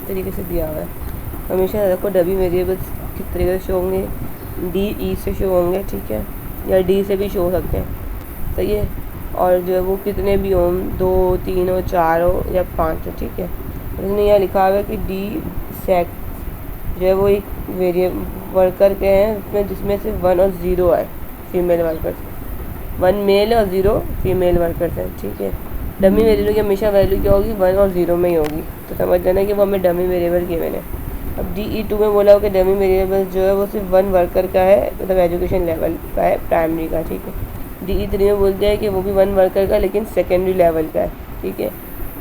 इस तरीके से दिया हुआ है। हमेशा देखो डमी वेरिएबल्स किस तरीके से शो होंगे, डी ई से शो होंगे, ठीक है, या डी से भी शो हो सकते हैं, सही है। और जो है वो कितने भी हों, 2, 3 हो, 4 हो या 5 हो, ठीक है। उसने यहाँ लिखा हुआ है कि डी सेक्स जो है वो एक वर्कर के हैं उसमें जिसमें से 1 और 0 है फीमेल वर्कर्स, 1 मेल और 0 फीमेल वर्कर्स हैं, ठीक है। डमी वेरिएबल की हमेशा वैल्यू क्या होगी, 1 और 0 में ही होगी, तो समझ जाना कि वो हमें डमी वेरिएबल गिवन है। अब DE2 में बोला हो कि डमी वेरिएबल जो है वो सिर्फ 1 वर्कर का है, मतलब एजुकेशन लेवल का है, प्राइमरी का, ठीक है। DE3 में बोल दिया है कि वो भी 1 वर्कर का लेकिन सेकेंडरी लेवल का है, ठीक है।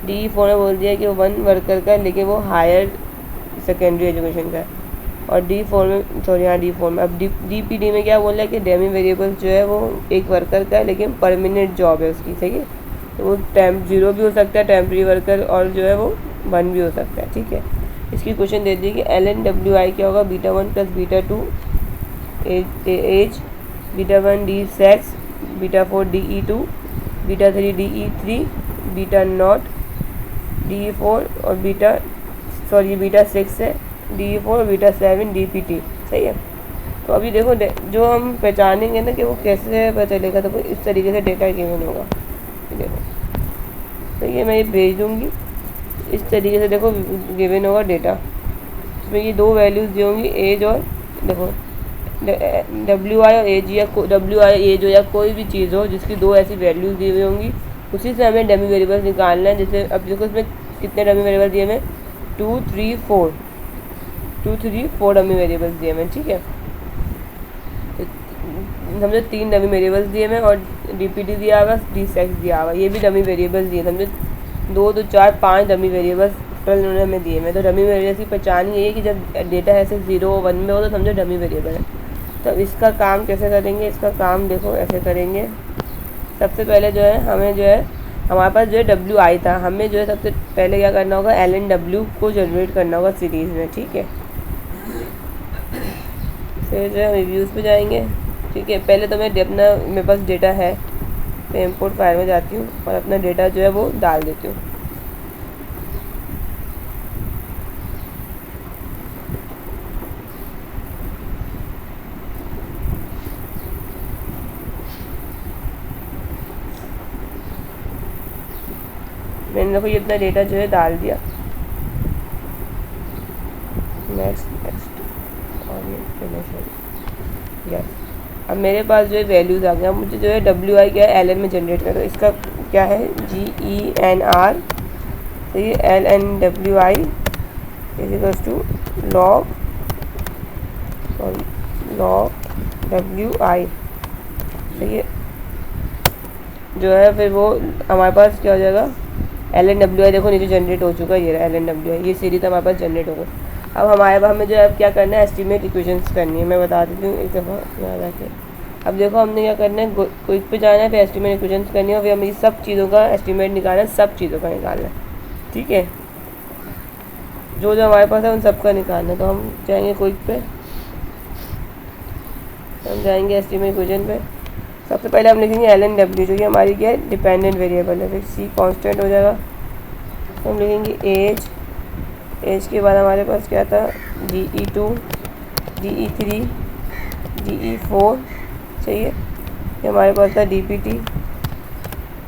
DE4 में बोल दिया है कि वो 1 वर्कर का लेकिन वो हायर सेकेंडरी एजुकेशन का है। और D4 में अब DPD में क्या बोला है कि डमी वेरिएबल जो है वो एक वर्कर का है लेकिन परमानेंट जॉब है उसकी, सही है। तो वो 0 भी हो सकता है टेम्प्रेरी वर्कर, और जो है वो 1 भी हो सकता है, ठीक है। इसकी क्वेश्चन दे दी कि LNWI क्या होगा, β1 + β2 as, β1 D sex, β4 DE2, β3 DE3, β0 DE4 और β6 है DE4 और β7 DPT, सही है। तो अभी देखो जो हम पहचानेंगे ना कि वो कैसे पता चलेगा, तो इस तरीके से डेटा गिवन होगा, देखो तो ये मैं ये भेज दूँगी, इस तरीके से देखो गिवन होगा डेटा। इसमें ये 2 वैल्यूज़ दी होंगी, एज और देखो WI और एज, या WI एज हो या कोई भी चीज़ हो जिसकी 2 ऐसी वैल्यूज़ दी हुई होंगी, उसी से हमें डमी वेरिएबल निकालना है। जैसे अब देखो इसमें कितने डमी वेरिएबल दिए हमें, 2, 3, 4 डमी वेरिएबल्स दिए हमें, ठीक है। तो समझो 3 डमी वेरिएबल्स दिए हमें और DPT दिया हुआ, D सेक्स दिया हुआ, ये भी डमी वेरिएबल्स दिए, समझो 2, 2, 4, 5 डमी वेरिएबल्स टोटल उन्होंने हमें दिए हैं। तो डमी वेरिएबल्स की पहचान ये है कि जब डेटा ऐसे 0, 1 में हो तो समझो डमी वेरिएबल है। तो इसका काम कैसे करेंगे, इसका काम देखो ऐसे करेंगे। सबसे पहले जो है हमें जो है हमारे पास जो है WI था, हमें जो है सबसे पहले क्या करना होगा, LNW को जनरेट करना होगा सीरीज़ में, ठीक है। फिर जो है रिव्यूज़ पे जाएंगे, ठीक है। पहले तो मैं अपना मेरे पास डेटा है तो इंपोर्ट फाइल में जाती हूँ और अपना डेटा जो है वो डाल देती हूँ। मैंने देखो ये अपना डेटा जो है डाल दिया, नेक्स्ट और ये फिनिश, यस। अब मेरे पास जो है वैल्यूज़ आ गया, मुझे जो है WI क्या है LN में जनरेट करो, इसका क्या है GENR, तो ये LNWI = log WI, तो ये जो है फिर वो हमारे पास क्या हो जाएगा, LNWI देखो नीचे जनरेट हो चुका है, ये LNWI, ये सीरीज हमारे पास जनरेट हो गई। अब हमें जो है अब क्या करना है, एस्टीमेट इक्वेशंस करनी है। मैं बता देती हूँ एक दफ़ा यहाँ जाके। अब देखो हमने क्या करना है, क्विक पे जाना है, फिर एस्टीमेट इक्वेशंस करनी है, और फिर हमें सब चीज़ों का एस्टीमेट निकालना है, सब चीज़ों का निकालना है, ठीक है। जो जो हमारे पास है उन सब का निकालना है। तो हम जाएंगे क्विक पे, हम जाएंगे एस्टीमेट इक्वेशन पे। सबसे पहले हम लिखेंगे LNW, जो कि हमारी क्या है, डिपेंडेंट वेरिएबल है। फिर C कांस्टेंट हो जाएगा, तो हम लिखेंगे एज के बाद हमारे पास क्या था, DE2, DE3, DE4, सही है। ये हमारे पास था DPT,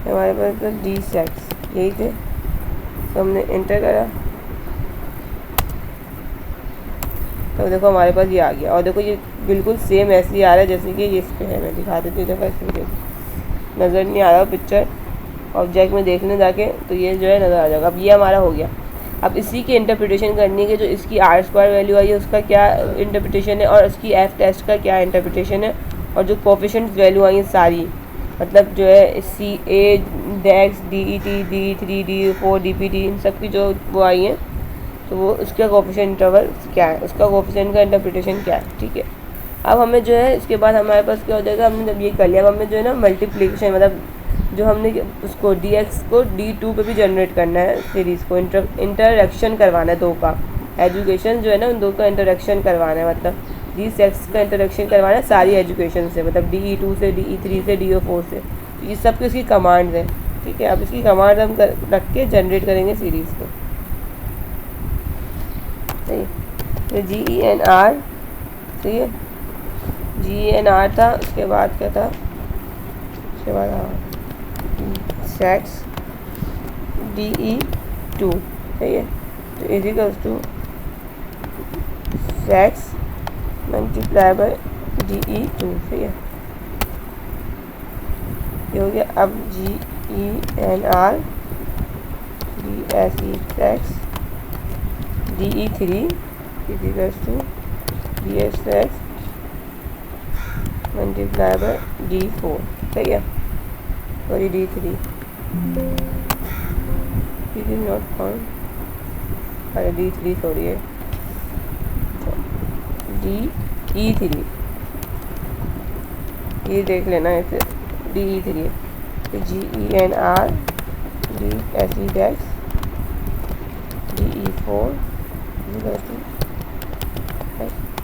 हमारे पास था D सेक्स, यही थे। तो हमने इंटर करा, तो देखो हमारे पास ये आ गया। और देखो ये बिल्कुल सेम ऐसे ही आ रहा है जैसे कि ये इस पे है। मैं दिखा देती हूँ, देखो इस वीडियो नज़र नहीं आ रहा पिक्चर, ऑब्जेक्ट में देखने जाके तो ये जो है नज़र आ जाएगा। अब ये हमारा हो गया। अब इसी की इंटरप्रिटेशन करनी है कि जो इसकी R² वैल्यू आई है उसका क्या इंटरप्रिटेशन है, और इसकी F टेस्ट का क्या इंटरप्रिटेशन है, और जो कोफिशिएंट्स वैल्यू आई हैं सारी, मतलब जो है C, A, DEX, DET, DE3, DE4, DPT, इन सब की जो वो आई हैं, तो वो उसका कोफिशिएंट इंटरवल क्या है, उसका कोफिशिएंट का इंटरप्रिटेशन क्या है, ठीक है। अब हमें जो है इसके बाद हमारे पास क्या हो जाएगा, हमने जब ये कर लिया, अब हमें जो है ना मल्टीप्लिकेशन, मतलब जो हमने उसको DX को D2 पे भी जनरेट करना है, सीरीज़ को इंटरेक्शन करवाना है, 2 का एजुकेशन जो है ना उन 2 का इंटरेक्शन करवाना है, मतलब D सेक्स का इंटरेक्शन करवाना है सारी एजुकेशन से, मतलब DE2 से, DE3 से, DO4 से। तो ये सब की उसकी कमांड्स हैं, ठीक है। अब इसकी कमांड हम रख के जनरेट करेंगे सीरीज़ को। सही। तो GENR, सही है, GENR था, उसके बाद क्या था, उसके बाद सेक्स DE2, सही है। तो इजिकल्स टू सेक्स मल्टीप्लाई बाय DE2, सही है, ये हो गया। अब GENR DSE सेक्स DE3 इजिकल्स टू DS सेक्स मल्टीप्लाई बाय D4, सही है, sorry D3, this is not found, अरे D3 सॉरी है, DE3, ये देख लेना ऐसे, DE3 है। तो GENR DSE डेक्स DE4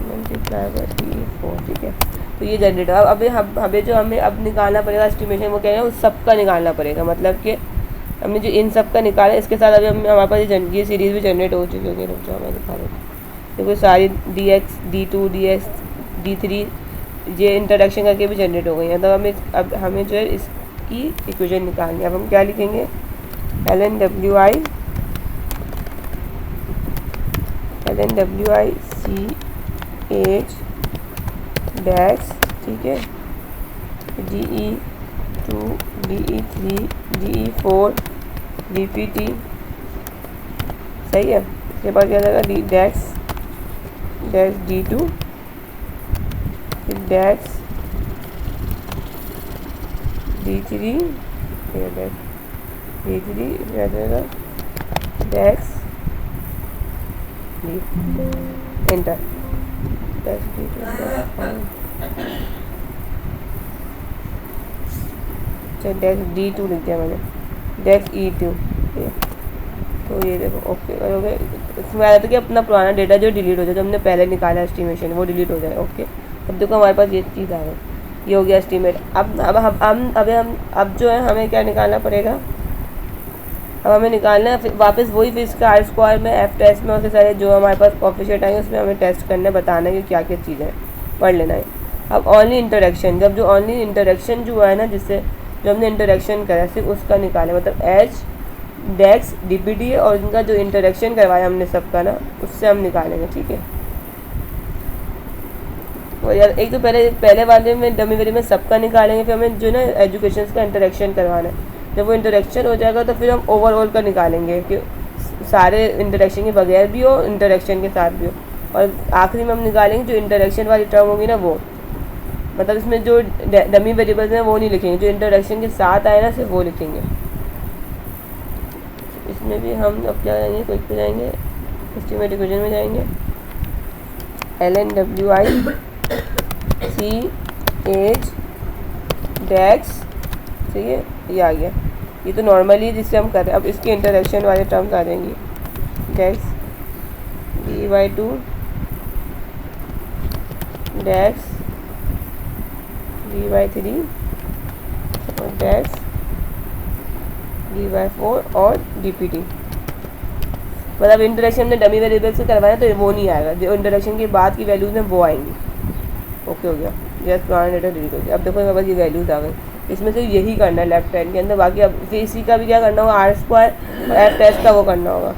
मल्टीप्लाई बाय DE4, ठीक है। तो ये जनरेट, अब हमें जो हमें अब निकालना पड़ेगा एस्टिमेशन, वो कह रहे हैं उस सब का निकालना पड़ेगा, मतलब कि हमने जो इन सब का निकाला इसके साथ अभी हमारे पास ये सीरीज़ भी जनरेट हो चुकी होगी। रुक जाओ मैं दिखा रहा हूँ, देखो सारी DX D2 DS D3 ये इंट्रोडक्शन करके भी जनरेट हो गई हैं। तो अब हमें जो है इसकी इक्वेशन निकालनी है। अब हम क्या लिखेंगे, LNWI CH डैश, ठीक है, DE2 DE3 DE4 DPT, सही है। इसके बाद क्या जाएगा dash D2 dash D3 D3 क्या जाएगा dash enter dash D2 dash D2 लिख दिया मैंने, डैश E2, तो ये देखो ओके करोगे। इसमें आ जाता है कि अपना पुराना डेटा जो डिलीट हो जाए, जो हमने पहले निकाला एस्टिमेशन वो डिलीट हो जाए। ओके, अब देखो हमारे पास ये चीज़ आ गई, ये हो गया एस्टिमेट। अब जो है हमें क्या निकालना पड़ेगा, अब हमें निकालना है वापस वही फिर इसका R स्क्वायर में F टेस्ट में उसके सारे जो हमारे पास कोएफिशिएंट आएंगे उसमें हमें टेस्ट करना है, बताना है कि क्या क्या चीज़ें हैं, पढ़ लेना है। अब ओनली इंटरेक्शन, जब जो ओनली इंटरेक्शन जो हुआ है ना, जिससे जो हमने इंटरेक्शन करा सिर्फ उसका निकालें, मतलब H डेक्स DPT और इनका जो इंटरेक्शन करवाया हमने सबका ना, उससे हम निकालेंगे, ठीक है। और यार एक तो पहले वाले में डमी वेरी में सबका निकालेंगे, फिर हमें जो ना एजुकेशन का इंटरेक्शन करवाना है। जब वो इंटरेक्शन हो जाएगा तो फिर हम ओवरऑल का निकालेंगे कि सारे इंटरेक्शन के बगैर भी हो, इंटरेक्शन के साथ भी हो, और आखिरी में हम निकालेंगे जो इंटरेक्शन वाली टर्म होगी ना वो, मतलब इसमें जो डमी वेरिएबल्स हैं वो नहीं लिखेंगे, जो इंटरेक्शन के साथ आए ना सिर्फ वो लिखेंगे। इसमें भी हम अब क्या जाएंगे, क्विक पे जाएंगे, एस्टिमेट इक्वेशन में जाएंगे, LNWI CH डेक्स, ठीक है, ये आ गया। ये तो नॉर्मली जिससे हम कर रहे हैं। अब इसके इंटरेक्शन वाले टर्म्स आ जाएंगी, डेक्स DY2 डेक्स DY3 और डेक्स DY4 और DPT। मतलब इंटरेक्शन में डमी वेरिएबल से करवाना तो वो नहीं आएगा, जो इंटरेक्शन के बाद की वैल्यूज़ हैं वो आएंगी। ओके हो गया, जस्ट पुराना डेटा डिलीट हो गया। अब देखो मेरे पास ये वैल्यूज़ आ गई, इसमें से यही करना है लेफ्ट हैंड के अंदर, बाकी अब इसी का भी क्या करना होगा, R स्क्वायर और F टेस्ट का वो करना होगा।